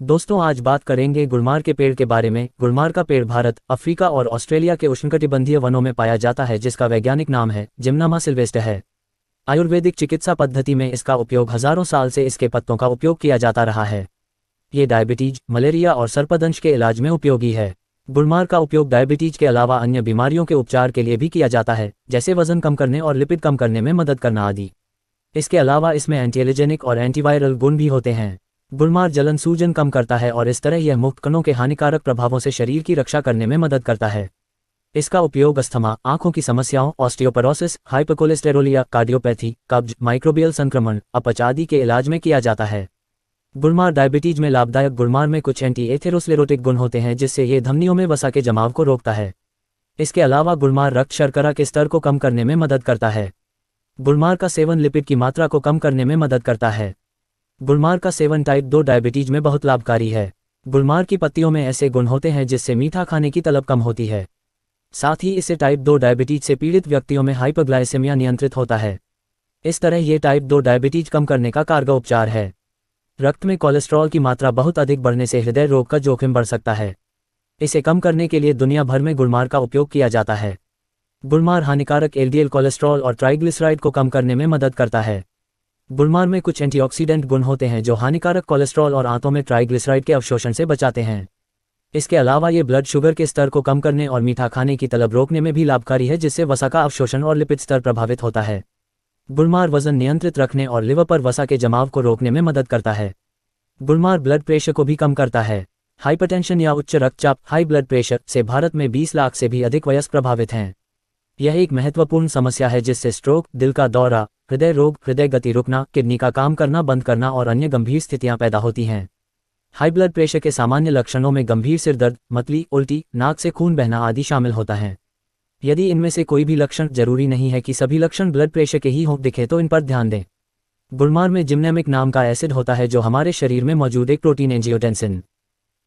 दोस्तों आज बात करेंगे गुलमार के पेड़ के बारे में। गुलमार का पेड़ भारत, अफ्रीका और ऑस्ट्रेलिया के उष्णकटिबंधीय वनों में पाया जाता है, जिसका वैज्ञानिक नाम है जिम्नामा सिल्वेस्टर है। आयुर्वेदिक चिकित्सा पद्धति में इसका उपयोग हजारों साल से इसके पत्तों का उपयोग किया जाता रहा है। ये डायबिटीज, मलेरिया और सर्पदंश के इलाज में उपयोगी है। गुलमार का उपयोग डायबिटीज के अलावा अन्य बीमारियों के उपचार के लिए भी किया जाता है, जैसे वजन कम करने और लिपिड कम करने में मदद करना आदि। इसके अलावा इसमें एंटीएलर्जेनिक और एंटीवायरल गुण भी होते हैं। गुलमार जलन सूजन कम करता है और इस तरह यह मुक्त कणों के हानिकारक प्रभावों से शरीर की रक्षा करने में मदद करता है। इसका उपयोग अस्थमा, आंखों की समस्याओं, ऑस्टियोपोरोसिस, हाइपरकोलेस्टेरोलिया, कार्डियोपैथी, कब्ज, माइक्रोबियल संक्रमण, अपच आदि के इलाज में किया जाता है। गुलमार डायबिटीज में लाभदायक। गुलमार में कुछ एंटी एथेरोस्क्लेरोटिक गुण होते हैं, जिससे ये धमनियों में वसा के जमाव को रोकता है। इसके अलावा गुलमार रक्त शर्करा के स्तर को कम करने में मदद करता है। गुलमार का सेवन लिपिड की मात्रा को कम करने में मदद करता है। गुलमार का सेवन टाइप 2 डायबिटीज में बहुत लाभकारी है। गुलमार की पत्तियों में ऐसे गुण होते हैं जिससे मीठा खाने की तलब कम होती है। साथ ही इससे टाइप 2 डायबिटीज से पीड़ित व्यक्तियों में हाइपरग्लाइसेमिया नियंत्रित होता है। इस तरह ये टाइप 2 डायबिटीज कम करने का कारगर उपचार है। रक्त में कोलेस्ट्रॉल की मात्रा बहुत अधिक बढ़ने से हृदय रोग का जोखिम बढ़ सकता है। इसे कम करने के लिए दुनिया भर में गुलमार का उपयोग किया जाता है। गुलमार हानिकारक एलडीएल कोलेस्ट्रॉल और ट्राइग्लिसराइड को कम करने में मदद करता है। गुलमार में कुछ एंटीऑक्सीडेंट गुण होते हैं जो हानिकारक कोलेस्ट्रॉल और आंतों में ट्राइग्लिसराइड के अवशोषण से बचाते हैं। इसके अलावा ये ब्लड शुगर के स्तर को कम करने और मीठा खाने की तलब रोकने में भी लाभकारी है, जिससे वसा का अवशोषण और लिपिड स्तर प्रभावित होता है। गुलमार वजन नियंत्रित रखने और लिवर पर वसा के जमाव को रोकने में मदद करता है। गुलमार ब्लड प्रेशर को भी कम करता है। हाइपरटेंशन या उच्च रक्तचाप, हाई ब्लड प्रेशर से भारत में 20 लाख से भी अधिक वयस्क प्रभावित हैं। यह एक महत्वपूर्ण समस्या है जिससे स्ट्रोक, दिल का दौरा, हृदय रोग, हृदय गति रुकना, किडनी का काम करना बंद करना और अन्य गंभीर स्थितियां पैदा होती हैं। हाई ब्लड प्रेशर के सामान्य लक्षणों में गंभीर सिर दर्द, मतली, उल्टी, नाक से खून बहना आदि शामिल होता है। यदि इनमें से कोई भी लक्षण, जरूरी नहीं है कि सभी लक्षण ब्लड प्रेशर के ही हों, दिखे तो इन पर ध्यान दें। गुलमार में जिम्नेमिक नाम का एसिड होता है जो हमारे शरीर में मौजूद एक प्रोटीन एंजियोटेंसिन,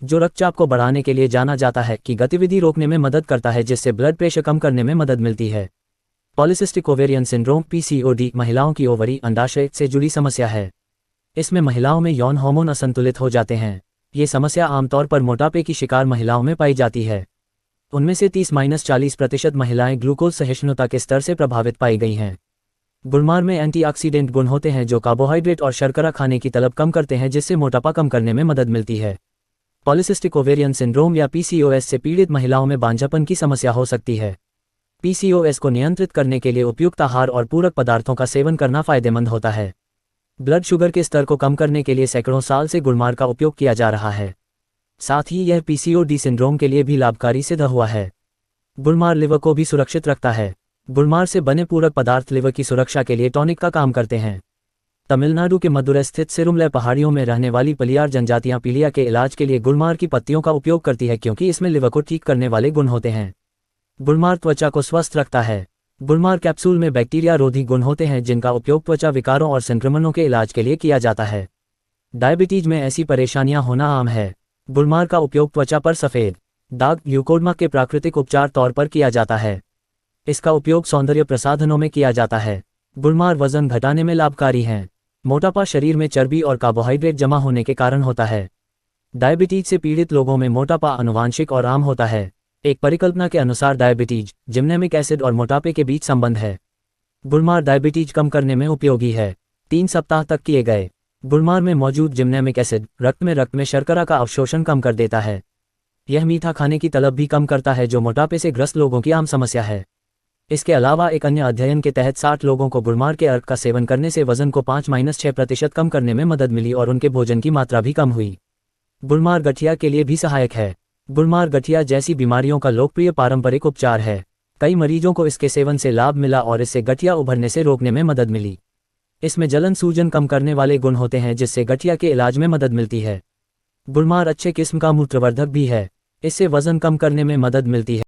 जो रक्तचाप को बढ़ाने के लिए जाना जाता है, की गतिविधि रोकने में मदद करता है, जिससे ब्लड प्रेशर कम करने में मदद मिलती है। पॉलीसिस्टिक ओवेरियन सिंड्रोम (पीसीओडी) महिलाओं की ओवरी, अंडाशय से जुड़ी समस्या है। इसमें महिलाओं में यौन हार्मोन असंतुलित हो जाते हैं। ये समस्या आमतौर पर मोटापे की शिकार महिलाओं में पाई जाती है। उनमें से 30-40% महिलाएं ग्लूकोज सहिष्णुता के स्तर से प्रभावित पाई गई हैं। गुलमार में एंटीऑक्सीडेंट गुण होते हैं जो कार्बोहाइड्रेट और शर्करा खाने की तलब कम करते हैं, जिससे मोटापा कम करने में मदद मिलती है। पॉलीसिस्टिक ओवेरियन सिंड्रोम या पीसीओएस से पीड़ित महिलाओं में बांझापन की समस्या हो सकती है। पीसीओएस को नियंत्रित करने के लिए उपयुक्त आहार और पूरक पदार्थों का सेवन करना फायदेमंद होता है। ब्लड शुगर के स्तर को कम करने के लिए सैकड़ों साल से गुलमार का उपयोग किया जा रहा है। साथ ही यह पीसीओडी सिंड्रोम के लिए भी लाभकारी सिद्ध हुआ है। गुलमार लिवर को भी सुरक्षित रखता है। गुलमार से बने पूरक पदार्थ लिवर की सुरक्षा के लिए टॉनिक का काम करते हैं। तमिलनाडु के मदुरै स्थित सिरुमलै पहाड़ियों में रहने वाली पलियार जनजातियां पीलिया के इलाज के लिए गुलमार की पत्तियों का उपयोग करती है, क्योंकि इसमें लिवर को ठीक करने वाले गुण होते हैं। गुलमार त्वचा को स्वस्थ रखता है। गुलमार कैप्सूल में बैक्टीरिया रोधी गुण होते हैं, जिनका उपयोग त्वचा विकारों और संक्रमणों के इलाज के लिए किया जाता है। डायबिटीज में ऐसी परेशानियां होना आम है। गुलमार का उपयोग त्वचा पर सफेद दाग, ल्यूकोडर्मा के प्राकृतिक उपचार तौर पर किया जाता है। इसका उपयोग सौंदर्य प्रसाधनों में किया जाता है। गुलमार वजन घटाने में लाभकारी है। मोटापा शरीर में चर्बी और कार्बोहाइड्रेट जमा होने के कारण होता है। डायबिटीज से पीड़ित लोगों में मोटापा आनुवांशिक और आम होता है। एक परिकल्पना के अनुसार डायबिटीज, जिम्नेमिक एसिड और मोटापे के बीच संबंध है। गुलमार डायबिटीज कम करने में उपयोगी है। 3 सप्ताह तक किए गए। गुलमार में मौजूद जिम्नेमिक एसिड रक्त में शर्करा का अवशोषण कम कर देता है। यह मीठा खाने की तलब भी कम करता है, जो मोटापे से ग्रस्त लोगों की आम समस्या है। इसके अलावा एक अन्य अध्ययन के तहत 60 लोगों को गुलमार के अर्क का सेवन करने से वजन को 5-6% कम करने में मदद मिली और उनके भोजन की मात्रा भी कम हुई। गुलमार गठिया के लिए भी सहायक है। गुलमार गठिया जैसी बीमारियों का लोकप्रिय पारंपरिक उपचार है। कई मरीजों को इसके सेवन से लाभ मिला और इससे गठिया उभरने से रोकने में मदद मिली। इसमें जलन सूजन कम करने वाले गुण होते हैं, जिससे गठिया के इलाज में मदद मिलती है। गुलमार अच्छे किस्म का मूत्रवर्धक भी है। इससे वजन कम करने में मदद मिलती है।